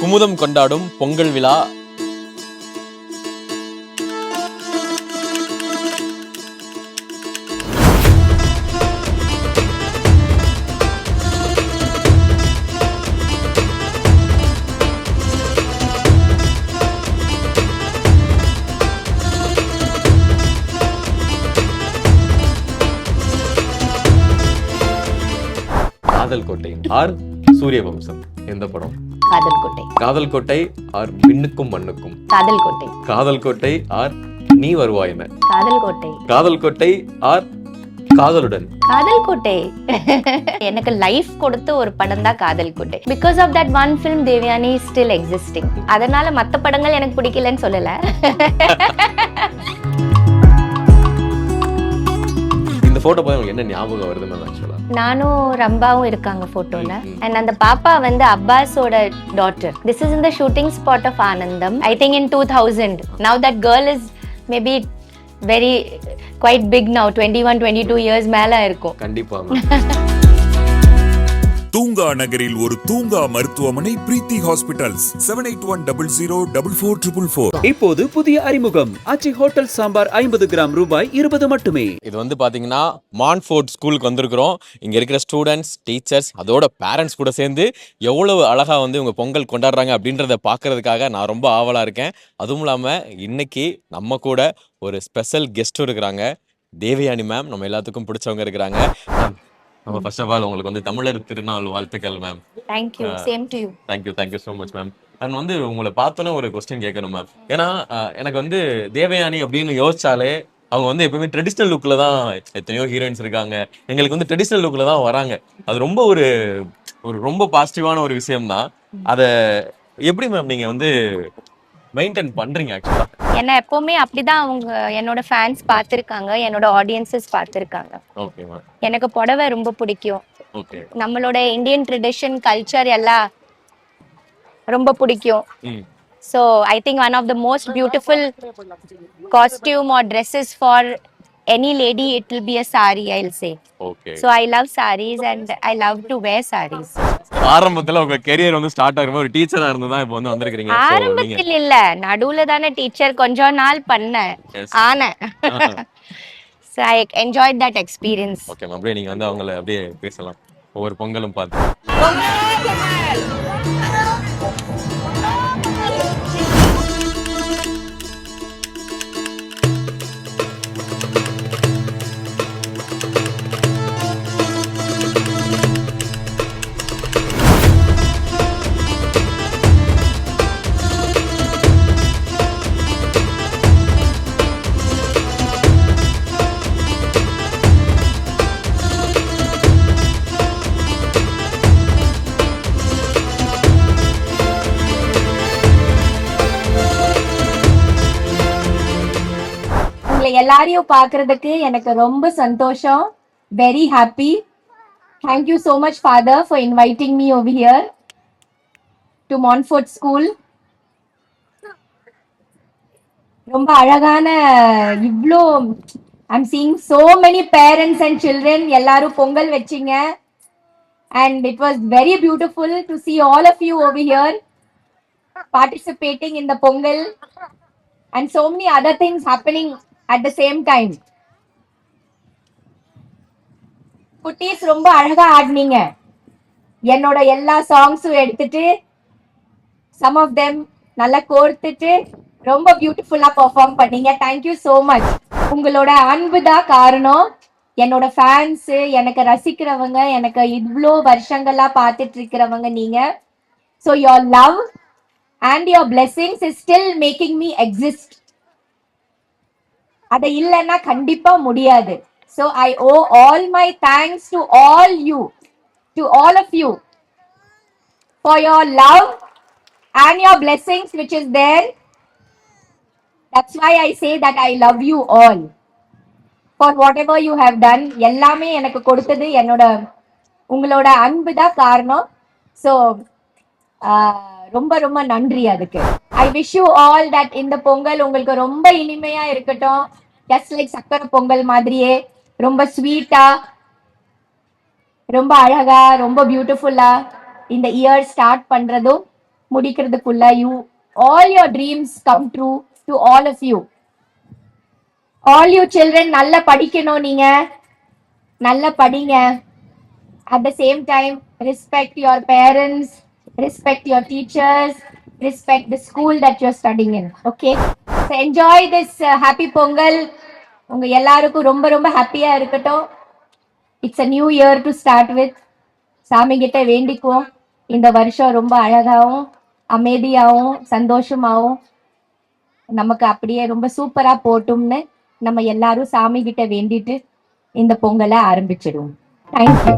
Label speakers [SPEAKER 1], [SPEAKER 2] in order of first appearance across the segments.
[SPEAKER 1] குமுதம் கொண்டாடும் பொங்கல் விழா காதல் கோட்டை ஆர் சூரிய வம்சம் எந்த படம்?
[SPEAKER 2] காதல் கோட்டை.
[SPEAKER 1] காதல் கோட்டை ஆர் விண்ணுக்கும் மண்ணுக்கும்?
[SPEAKER 2] காதல் கோட்டை.
[SPEAKER 1] காதல் கோட்டை ஆர் நீ வருவாய் என?
[SPEAKER 2] காதல் கோட்டை.
[SPEAKER 1] காதல் கோட்டை ஆர் காதலுடன்?
[SPEAKER 2] காதல் கோட்டை. எனக்கு லைஃப் கொடுத்த ஒரு படம் தான் Kadhal Kottai. Because of that one film Devayani is still existing. அதனால மத்த படங்கள் எனக்கு பிடிக்கலன்னு சொல்லல.
[SPEAKER 1] இந்த போட்டோ பார்த்து உங்களுக்கு என்ன ஞாபகம் வருது மேம்? ஆக்சுவலா
[SPEAKER 2] நானும் ரம்பாவும் இருக்காங்க போட்டோல. அண்ட் அந்த பாப்பா வந்து அப்பாஸோட daughter. This is in the shooting spot of Anandam. I think in 2000. Now that girl is maybe very quite big now. 21-22 years மேல இருக்கும்.
[SPEAKER 1] கண்டிப்பா.
[SPEAKER 3] தூங்கா நகரில் ஒரு தூங்கா மருத்துவமனை பிரீத்தி ஹாஸ்பிட்டல்ஸ் 7810444444.
[SPEAKER 4] இப்போது புதிய அறிமுகம் ஆச்சி ஹோட்டல் சாம்பார் 50 கிராம் ரூபாய் 20 மட்டுமே.
[SPEAKER 1] இது வந்து பாத்தீங்கன்னா மான்ஃபோர்ட் ஸ்கூலுக்கு வந்திருக்கிறோம். இங்க இருக்கிற ஸ்டூடெண்ட்ஸ், டீச்சர்ஸ், அதோட பேரண்ட்ஸ் கூட சேர்ந்து எவ்வளவு அழகா வந்து இவங்க பொங்கல் கொண்டாடுறாங்க அப்படின்றத பாக்குறதுக்காக நான் ரொம்ப ஆவலா இருக்கேன். அதுவும் இல்லாம இன்னைக்கு நம்ம கூட ஒரு ஸ்பெஷல் கெஸ்டும் இருக்கிறாங்க. தேவயானி மேம் நம்ம எல்லாத்துக்கும் பிடிச்சவங்க இருக்கிறாங்க. நம்ம ஃபர்ஸ்ட் ஆஃப் ஆல் உங்களுக்கு வந்து தமிழர் திருநாள் வாழ்த்துக்கள் ma'am.
[SPEAKER 2] Thank you. Same to you.
[SPEAKER 1] Thank you so much ma'am. நான் வந்து உங்களை பார்த்தோன்னே ஒரு கொஸ்டின் கேட்கணும் மேம். ஏன்னா எனக்கு வந்து தேவயானி அப்படின்னு யோசிச்சாலே அவங்க வந்து எப்பவுமே ட்ரெடிஷ்னல் லுக்ல தான், எத்தனையோ ஹீரோயின்ஸ் இருக்காங்க, எங்களுக்கு வந்து ட்ரெடிஷ்னல் லுக்ல தான் வராங்க. அது ரொம்ப ஒரு ரொம்ப பாசிட்டிவான ஒரு விஷயம் தான். அதை எப்படி மேம் நீங்க வந்து மெயின்டைன் பண்றீங்க? ஆக்சுவலா
[SPEAKER 2] என்ன எப்பவுமே அப்படிதான் அவங்க என்னோட ஃபேன்ஸ் பார்த்திருக்காங்க, என்னோட ஆடியன்சஸ் பார்த்திருக்காங்க.
[SPEAKER 1] Okay ma'am.
[SPEAKER 2] எனக்கு புடவை ரொம்ப பிடிக்கும்.
[SPEAKER 1] ஓகே.
[SPEAKER 2] நம்மளோட இந்தியன் ட்ரெடிஷன் கல்ச்சர் எல்லாம் ரொம்ப பிடிக்கும். So I think one of the most beautiful costume or dresses for any lady, it will be a sari, I'll say.
[SPEAKER 1] Okay.
[SPEAKER 2] So I love saris and I love to wear saris.
[SPEAKER 1] ஆரம்பத்துல உங்க career வந்து start ஆகும்போது ஒரு டீச்சரா இருந்து தான் இப்போ வந்து வந்திருக்கீங்க.
[SPEAKER 2] ஆரம்பத்தில் இல்ல, நடுவுல தானே டீச்சர் கொஞ்ச நாள் பண்ணேன். ஆனா So I enjoyed that experience.
[SPEAKER 1] Okay ma'am. அப்படியே நீங்க வந்து அவங்கள அப்படியே பேசலாம் ஒவ்வொரு பொங்கலும் பார்த்து.
[SPEAKER 2] எல்லாரையும் பாக்குறதுக்கு எனக்கு ரொம்ப சந்தோஷம். Very happy. Thank you so much father for inviting me over here to Montfort school. ரொம்ப அழகான இவ்ளோ I'm seeing so many parents and children எல்லாரும் பொங்கல் வச்சிங்க. And it was very beautiful to see all of you over here participating in the Pongal and so many other things happening at the same time. குட்டீஸ் ரொம்ப அழகா ஆடினீங்க. என்னோட எல்லா சாங்ஸும் எடுத்துட்டு some of them நல்லா கோர்த்துட்டு ரொம்ப பியூட்டிஃபுல்லா பெர்ஃபார்ம் பண்ணீங்க. Thank you so much. உங்களோட அன்பு தான் காரணம். என்னோட ஃபேன்ஸ், எனக்கு ரசிக்கிறவங்க, எனக்கு இவ்வளோ வருஷங்களா பார்த்துட்டு இருக்கிறவங்க நீங்க. So your love and your blessings is still making me exist. அது இல்லைன்னா கண்டிப்பா முடியாது. So I owe all my thanks to all you, to all of you for your love and your blessings which is there. That's why I say that I love you all for whatever you have done. எல்லாமே எனக்கு கொடுத்தது என்னோட உங்களோட அன்பு தான் காரணம். So ரொம்ப ரொம்ப நன்றி அதுக்கு. I wish you all that இந்த பொங்கல் உங்களுக்கு ரொம்ப இனிமையா இருக்கட்டும். just like சக்கரை பொங்கல் மாதிரியே ரொம்ப ஸ்வீட்டா, ரொம்ப அழகா, ரொம்ப பியூட்டிஃபுல்லா இந்த இயர் ஸ்டார்ட் பண்றதும் முடிக்கிறதுக்குள்ள all your dreams come true to all of you. All you children நல்லா படிக்கணும் நீங்க, நல்லா படிங்க. At the same time, respect your parents, respect your teachers, respect the school that you're studying in. Okay? So enjoy this happy Pongal. உங்க எல்லாருக்கும் ரொம்ப ரொம்ப ஹாப்பியா இருக்கட்டும். It's a new year to start with. சாமி கிட்ட வேண்டிக்குவோம் இந்த வருஷம் ரொம்ப அழகாவும் அமைதியாகவும் சந்தோஷமாவும் நமக்கு அப்படியே ரொம்ப சூப்பரா போட்டும்னு நம்ம எல்லாரும் சாமி கிட்ட வேண்டிட்டு இந்த பொங்கலை ஆரம்பிச்சிடுவோம். தேங்க்யூ.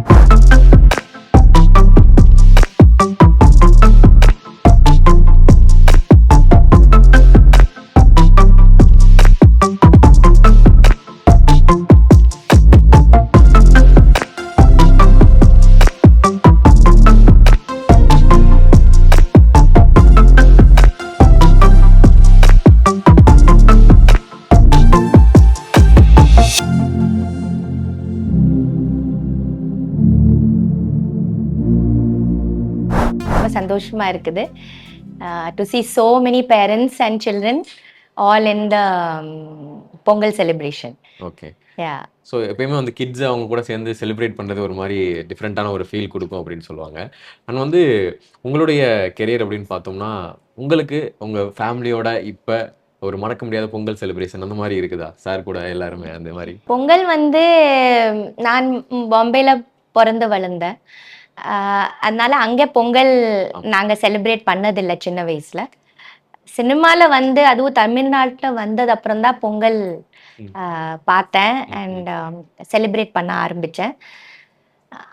[SPEAKER 2] சந்தோஷமா இருக்குது to see so many parents and children all in the Pongal celebration.
[SPEAKER 1] Okay.
[SPEAKER 2] Yeah.
[SPEAKER 1] So எப்பயுமே வந்து கிட்ஸ் அவங்க கூட சேர்ந்து செலிப்ரேட் பண்ணுறது ஒரு மாதிரி டிஃப்ரெண்ட்டான ஒரு ஃபீல் கொடுக்கும் அப்படின்னு சொல்லுவாங்க. அண்ட் வந்து உங்களுடைய கெரியர் அப்படின்னு பார்த்தோம்னா உங்களுக்கு உங்கள் ஃபேமிலியோட இப்போ ஒரு மறக்க முடியாத பொங்கல் செலிப்ரேஷன் அந்த மாதிரி இருக்குதா? சார் கூட எல்லாருமே அந்த மாதிரி
[SPEAKER 2] பொங்கல் வந்து நான் பாம்பேல பிறந்து வளர்ந்தேன். அதனால அங்கே பொங்கல் நாங்கள் செலிப்ரேட் பண்ணதில்லை சின்ன வயசுல. சினிமாவில் வந்து அதுவும் தமிழ்நாட்டில் வந்தது அப்புறம் தான் பொங்கல் பார்த்தேன் அண்ட் செலிப்ரேட் பண்ண ஆரம்பித்தேன்.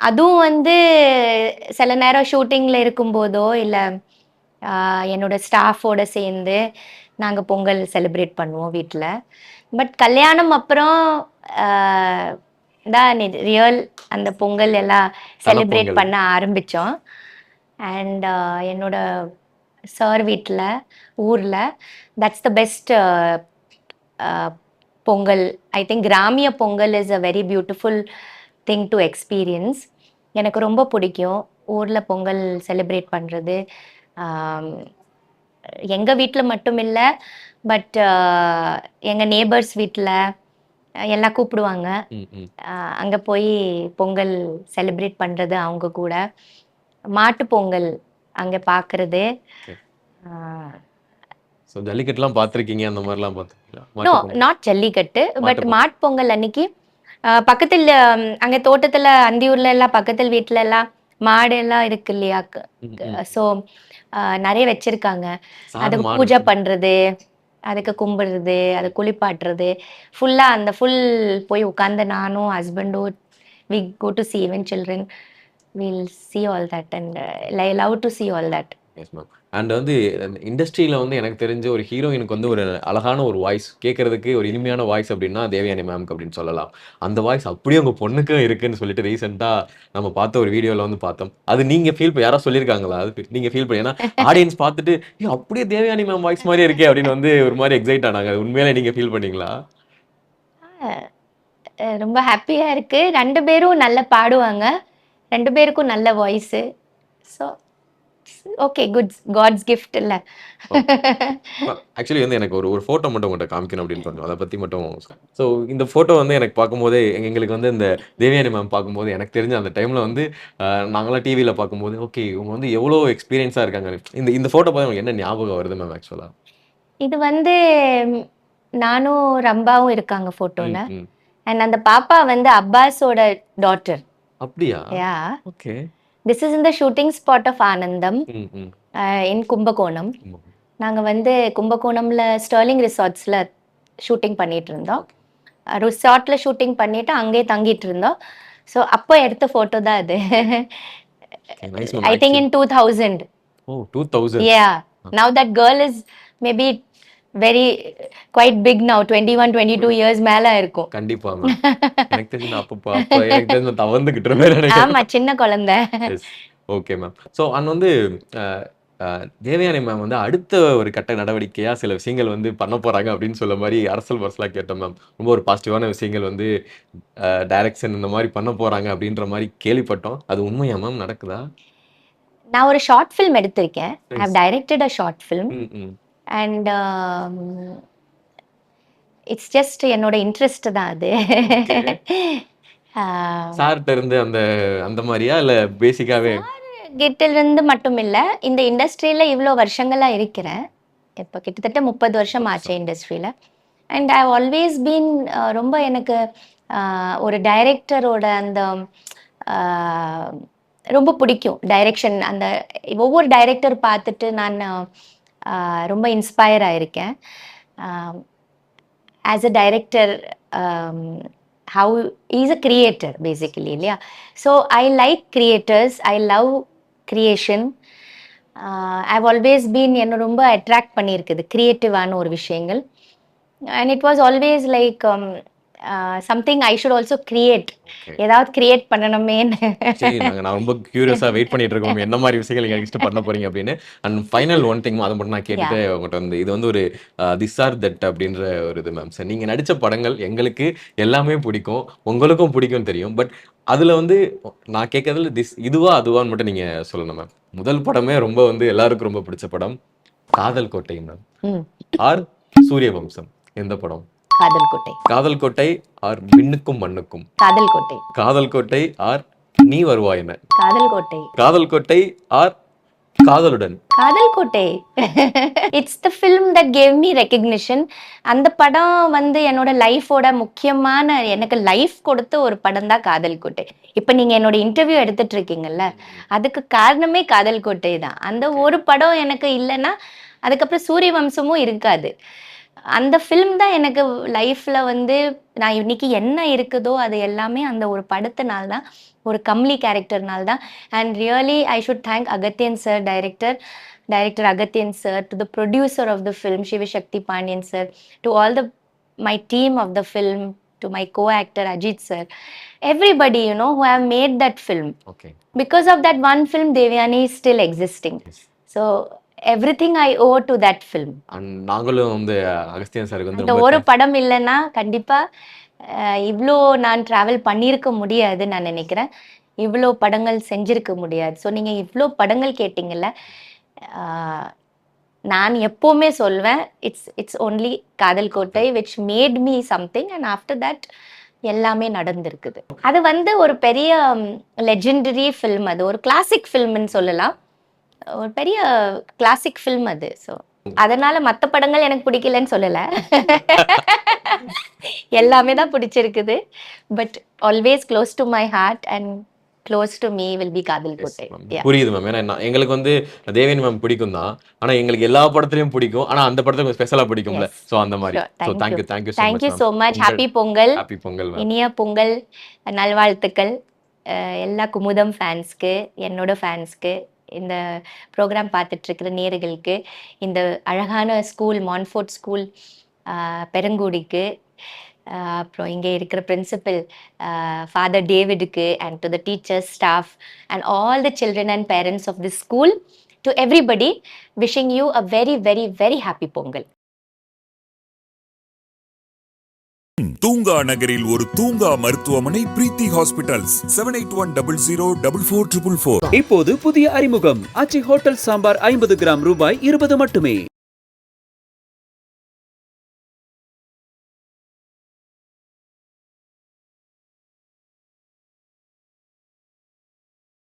[SPEAKER 2] அதுவும் வந்து சில நேரம் ஷூட்டிங்கில் இருக்கும்போதோ இல்லை என்னோட ஸ்டாஃபோட சேர்ந்து நாங்கள் பொங்கல் செலிப்ரேட் பண்ணுவோம் வீட்டில். பட் கல்யாணம் அப்புறம் தான் ரியல் அந்த பொங்கல் எல்லாம் செலிப்ரேட் பண்ண ஆரம்பித்தோம். அண்ட் என்னோட சார் வீட்டில் ஊரில் that's the best Pongal. I think கிராமிய Pongal is a very beautiful thing to experience. எனக்கு ரொம்ப பிடிக்கும் ஊரில் பொங்கல் செலிப்ரேட் பண்ணுறது. எங்கள் வீட்டில் மட்டும் இல்லை, பட் எங்கள் நேபர்ஸ் வீட்டில் எல்லாம் கூப்பிடுவாங்க. அங்கே போய் பொங்கல் செலிப்ரேட் பண்ணுறது அவங்க கூட. மாட்டு பொங்கல் அங்கே பார்க்குறது.
[SPEAKER 1] ஸோ ஜல்லிக்கட்டுலாம் பார்த்துருக்கீங்க, அந்த மாதிரிலாம் பார்த்துருக்கீங்களா?
[SPEAKER 2] நோ, நாட் ஜல்லிக்கட்டு, பட் மாட்டு பொங்கல் அன்னைக்கு பக்கத்தில் அங்கே தோட்டத்தில் அந்தியூர்ல எல்லாம் பக்கத்தில் வீட்டில எல்லாம் மாடு எல்லாம் இருக்கு இல்லையா, ஸோ நிறைய வச்சிருக்காங்க. அதுக்கு பூஜை பண்ணுறது, அதுக்கு கும்பிடுறது, அதை குளிப்பாட்டுறது, ஃபுல்லாக அந்த ஃபுல் போய் உட்காந்து நானும் ஹஸ்பண்டும் we go to see even children will see all that and love to see all that.
[SPEAKER 1] Yes ma'am. And வந்து இண்டஸ்ட்ரியில் வந்து எனக்கு தெரிஞ்ச ஒரு ஹீரோயினுக்கு வந்து ஒரு அழகான ஒரு வாய்ஸ், கேட்கறதுக்கு ஒரு இனிமையான வாய்ஸ் அப்படின்னா தேவயானி மேம்க்கு அப்படின்னு சொல்லலாம். அந்த வாய்ஸ் அப்படியே உங்கள் பொண்ணுக்கும் இருக்குன்னு சொல்லிட்டு ரீசெண்டாக நம்ம பார்த்த ஒரு வீடியோவில் வந்து பார்த்தோம். அது நீங்கள் ஃபீல் பண்ணி யாராவது சொல்லியிருக்காங்களா? அது நீங்கள் ஃபீல் பண்ணி, ஏன்னா ஆடியன்ஸ் பார்த்துட்டு அப்படியே தேவயானி மேம் வாய்ஸ் மாதிரியே இருக்கே அப்படின்னு வந்து ஒரு மாதிரி எக்ஸைட் ஆனாங்க. உண்மையிலே நீங்கள் ஃபீல் பண்ணீங்களா?
[SPEAKER 2] ரொம்ப ஹாப்பியாக இருக்குது. 2 பேரும் நல்லா பாடுவாங்க, 2 பேருக்கும் நல்ல voice. So okay, good, God's gift இல்ல.
[SPEAKER 1] ஆக்சுவலி வந்து எனக்கு ஒரு ஃபோட்டோ மட்டும் உங்கள்கிட்ட காமிக்கணும் அப்படின்னு தோணும், அதை பற்றி மட்டும். ஸோ இந்த ஃபோட்டோ வந்து எனக்கு பார்க்கும்போதே எங்களுக்கு வந்து இந்த தேவயானி மேம் பார்க்கும்போது எனக்கு தெரிஞ்ச அந்த டைமில் வந்து நாங்களாம் டிவியில் பார்க்கும்போது ஓகே இவங்க வந்து எவ்வளோ எக்ஸ்பீரியன்ஸாக இருக்காங்க. இந்த ஃபோட்டோ பார்த்து உங்களுக்கு என்ன ஞாபகம் வருது மேம்? ஆக்சுவலாக
[SPEAKER 2] இது வந்து நானும் ரம்பாவும் இருக்காங்க ஃபோட்டோவில். அண்ட் அந்த பாப்பா வந்து அப்பாஸோட டாட்டர்.
[SPEAKER 1] அப்படியா?
[SPEAKER 2] Yeah.
[SPEAKER 1] Okay.
[SPEAKER 2] This is in the shooting spot of Anandam in Kumbakonam. நாங்கள் வந்து கும்பகோணம்ல ஸ்டர்லிங் ரிசார்ட்ஸில் ஷூட்டிங் பண்ணிட்டு இருந்தோம். ரிசார்ட்டில் ஷூட்டிங் பண்ணிட்டு அங்கேயே தங்கிட்டு இருந்தோம். ஸோ அப்போ எடுத்த ஃபோட்டோ தான் அது. ஐ think in 2000.
[SPEAKER 1] Oh, 2000.
[SPEAKER 2] Yeah. Now that girl is maybe very quite big now, 21-22 years மேல இருக்கும்.
[SPEAKER 1] கண்டிப்பா மேம். எனக்கு தெரிஞ்சு நான் அப்போ எனக்கு தெரிஞ்சு தவந்துகிட்டு இருந்தேன்.
[SPEAKER 2] ஆமா, சின்ன குழந்தை.
[SPEAKER 1] Okay ma'am. ஸோ அண்ட் வந்து தேவயானி மேம் வந்து அடுத்த ஒரு கட்ட நடவடிக்கையா சில விஷயங்கள் வந்து பண்ண போறாங்க அப்படின்னு சொல்ல மாதிரி அரசல் பரசலாக கேட்டோம் மேம். ரொம்ப ஒரு பாசிட்டிவான விஷயங்கள் வந்து டைரக்ஷன் இந்த மாதிரி பண்ண போறாங்க அப்படின்ற மாதிரி கேள்விப்பட்டோம். அது உண்மையா மேம்? நடக்குதா?
[SPEAKER 5] நான் ஒரு ஷார்ட் ஃபிலிம் எடுத்திருக்கேன். I have directed a short film and it's just என்னோட இன்ட்ரெஸ்ட் தான் அது.
[SPEAKER 1] சார்ட்ட இருந்து அந்த அந்த மாதிரியா இல்ல பேசிக்காவே?
[SPEAKER 5] கிட்டிலிருந்து மட்டும் இல்லை, இந்த இண்டஸ்ட்ரியில் இவ்வளோ வருஷங்களாக இருக்கிறேன். இப்போ கிட்டத்தட்ட 30 வருஷம் ஆச்சு இண்டஸ்ட்ரியில். அண்ட் ஐ ஆல்வேஸ் பீன் ரொம்ப எனக்கு ஒரு டைரக்டரோட அந்த ரொம்ப பிடிக்கும் டைரெக்ஷன். அந்த ஒவ்வொரு டைரக்டர் பார்த்துட்டு நான் ரொம்ப இன்ஸ்பயர் ஆயிருக்கேன். As a director, how he's a creator basically, இல்லையா? So I like creators, I love creation. I've always been என்ன ரொம்ப அட்ராக்ட் பண்ணியிருக்குது கிரியேட்டிவான ஒரு விஷயங்கள். And it was always like something I should also create. ஏதாவது கிரியேட் பண்ணணுமேன்னு.
[SPEAKER 1] சரி, நான் ரொம்ப கியூரியஸா வெயிட் பண்ணிட்டு இருக்கோம் என்ன மாதிரி விஷயங்கள் நீங்க நெக்ஸ்ட் பண்ண போறீங்க அப்படின்னு. அண்ட் ஃபைனல் ஒன் திங் அதை மட்டும் நான் கேட்டுட்டு உங்கள்கிட்ட வந்து இது வந்து ஒரு திஸ் ஆர் தட் அப்படின்ற ஒரு இது மேம். சார் நீங்க நடிச்ச படங்கள் எங்களுக்கு எல்லாமே பிடிக்கும், உங்களுக்கும் பிடிக்கும் தெரியும். பட் அதுல வந்து நான் கேட்கறதுல இதுவா அதுவான்னு மட்டும் நீங்க சொல்லணும் மேம். முதல் படமே ரொம்ப வந்து எல்லாருக்கும் ரொம்ப பிடிச்ச படம் காதல் கோட்டை மேம் ஆர் சூரிய வம்சம். எந்த படம்?
[SPEAKER 5] காதல் கோட்டை.
[SPEAKER 1] காதல் கோட்டை ஆர் மின்னுக்கும் மண்ணுக்கும்?
[SPEAKER 5] காதல் கோட்டை.
[SPEAKER 1] காதல் கோட்டை ஆர் நீ வருவாய் என?
[SPEAKER 5] காதல் கோட்டை.
[SPEAKER 1] காதல் கோட்டை ஆர் காதலுடன்?
[SPEAKER 5] காதல் கோட்டை. It's the film that gave me recognition. அந்த படம் வந்து என்னோட லைஃபோட முக்கியமான, எனக்கு லைஃப் கொடுத்த ஒரு படம் தான் காதல் கோட்டை. இப்போ நீங்க என்னோட இன்டர்வியூ எடுத்துட்டு இருக்கீங்கல்ல, அதுக்கு காரணமே காதல் கோட்டை தான். அந்த ஒரு படம் எனக்கு இல்லைன்னா அதுக்கப்புறம் சூரிய வம்சமும் இருக்காது. அந்த ஃபிலிம் தான் எனக்கு லைஃப்ல வந்து நான் இன்னைக்கு என்ன இருக்குதோ அது எல்லாமே அந்த ஒரு படத்தினால தான், ஒரு கம்லி கேரக்டர்னால தான். And really I should thank Agathiyan sir, director Agathiyan sir, to the producer of the film Sivasakthi Pandian sir, to all the my team of the film, to my co-actor Ajit sir, everybody who have made that film.
[SPEAKER 1] Okay.
[SPEAKER 5] Because of that one film, Devyani is still existing. Yes. So everything I owe to that film.
[SPEAKER 1] And நாங்களும் வந்து அகஸ்தியன் சாருக்கு வந்து
[SPEAKER 5] அந்த ஒரு படம் இல்லைன்னா கண்டிப்பா இவ்வளோ நான் டிராவல் பண்ணியிருக்க முடியாது நான் நினைக்கிறேன். இவ்வளோ படங்கள் செஞ்சிருக்க முடியாது. ஸோ நீங்க இவ்வளோ படங்கள் கேட்டீங்கல்ல, நான் எப்போவுமே சொல்வேன் இட்ஸ் ஒன்லி காதல் கோட்டை which made me something, and after that எல்லாமே நடந்திருக்குது. அது வந்து ஒரு பெரிய லெஜெண்டரி ஃபில்ம், அது ஒரு கிளாசிக் ஃபில்ம்னு சொல்லலாம், ஒரு பெரிய கிளாசிக் ஃபில்ம் அது. ஸோ அதனால மற்ற படங்கள் எனக்கு பிடிக்கலன்னு சொல்லலை, எல்லாமே தான் பிடிச்சிருக்குது. But always close to my heart and close to me will be Kadhal Kottai.
[SPEAKER 1] புரியுது மேம். ஏன்னா எங்களுக்கு வந்து தேவேன் மேம் பிடிக்கும் தான், ஆனா எங்களுக்கு எல்லா படத்துலயும் பிடிக்கும், ஆனா அந்த படத்துக்கு ஸ்பெஷலா பிடிக்கும்ல. சோ அந்த மாதிரி. So thank you so much.
[SPEAKER 5] Happy Pongal.
[SPEAKER 1] Happy Pongal.
[SPEAKER 5] இனிய பொங்கல் நல்வாழ்த்துக்கள் எல்லா குமுதம் ஃபேன்ஸ்க்கு, என்னோட ஃபேன்ஸ்க்கு, இந்த ப்ரோக்ராம் பார்த்துட்டு இருக்கிற நேயர்களுக்கு, இந்த அழகான ஸ்கூல் மான்ஃபோர்ட் ஸ்கூல் பெருங்குடிக்கு, அப்புறம் இங்கே இருக்கிற பிரின்சிபல் ஃபாதர் டேவிடுக்கு, and to the teachers, staff and all the children and parents of this school, to everybody wishing you a very very very happy Pongal.
[SPEAKER 3] தூங்கா நகரில் ஒரு தூங்கா மருத்துவமனை பிரீத்தி ஹாஸ்பிட்டல்ஸ் 7810044444.
[SPEAKER 4] இப்போது புதிய அறிமுகம் ஆச்சி ஹோட்டல் சாம்பார் 50 கிராம் ரூபாய் 20 மட்டுமே.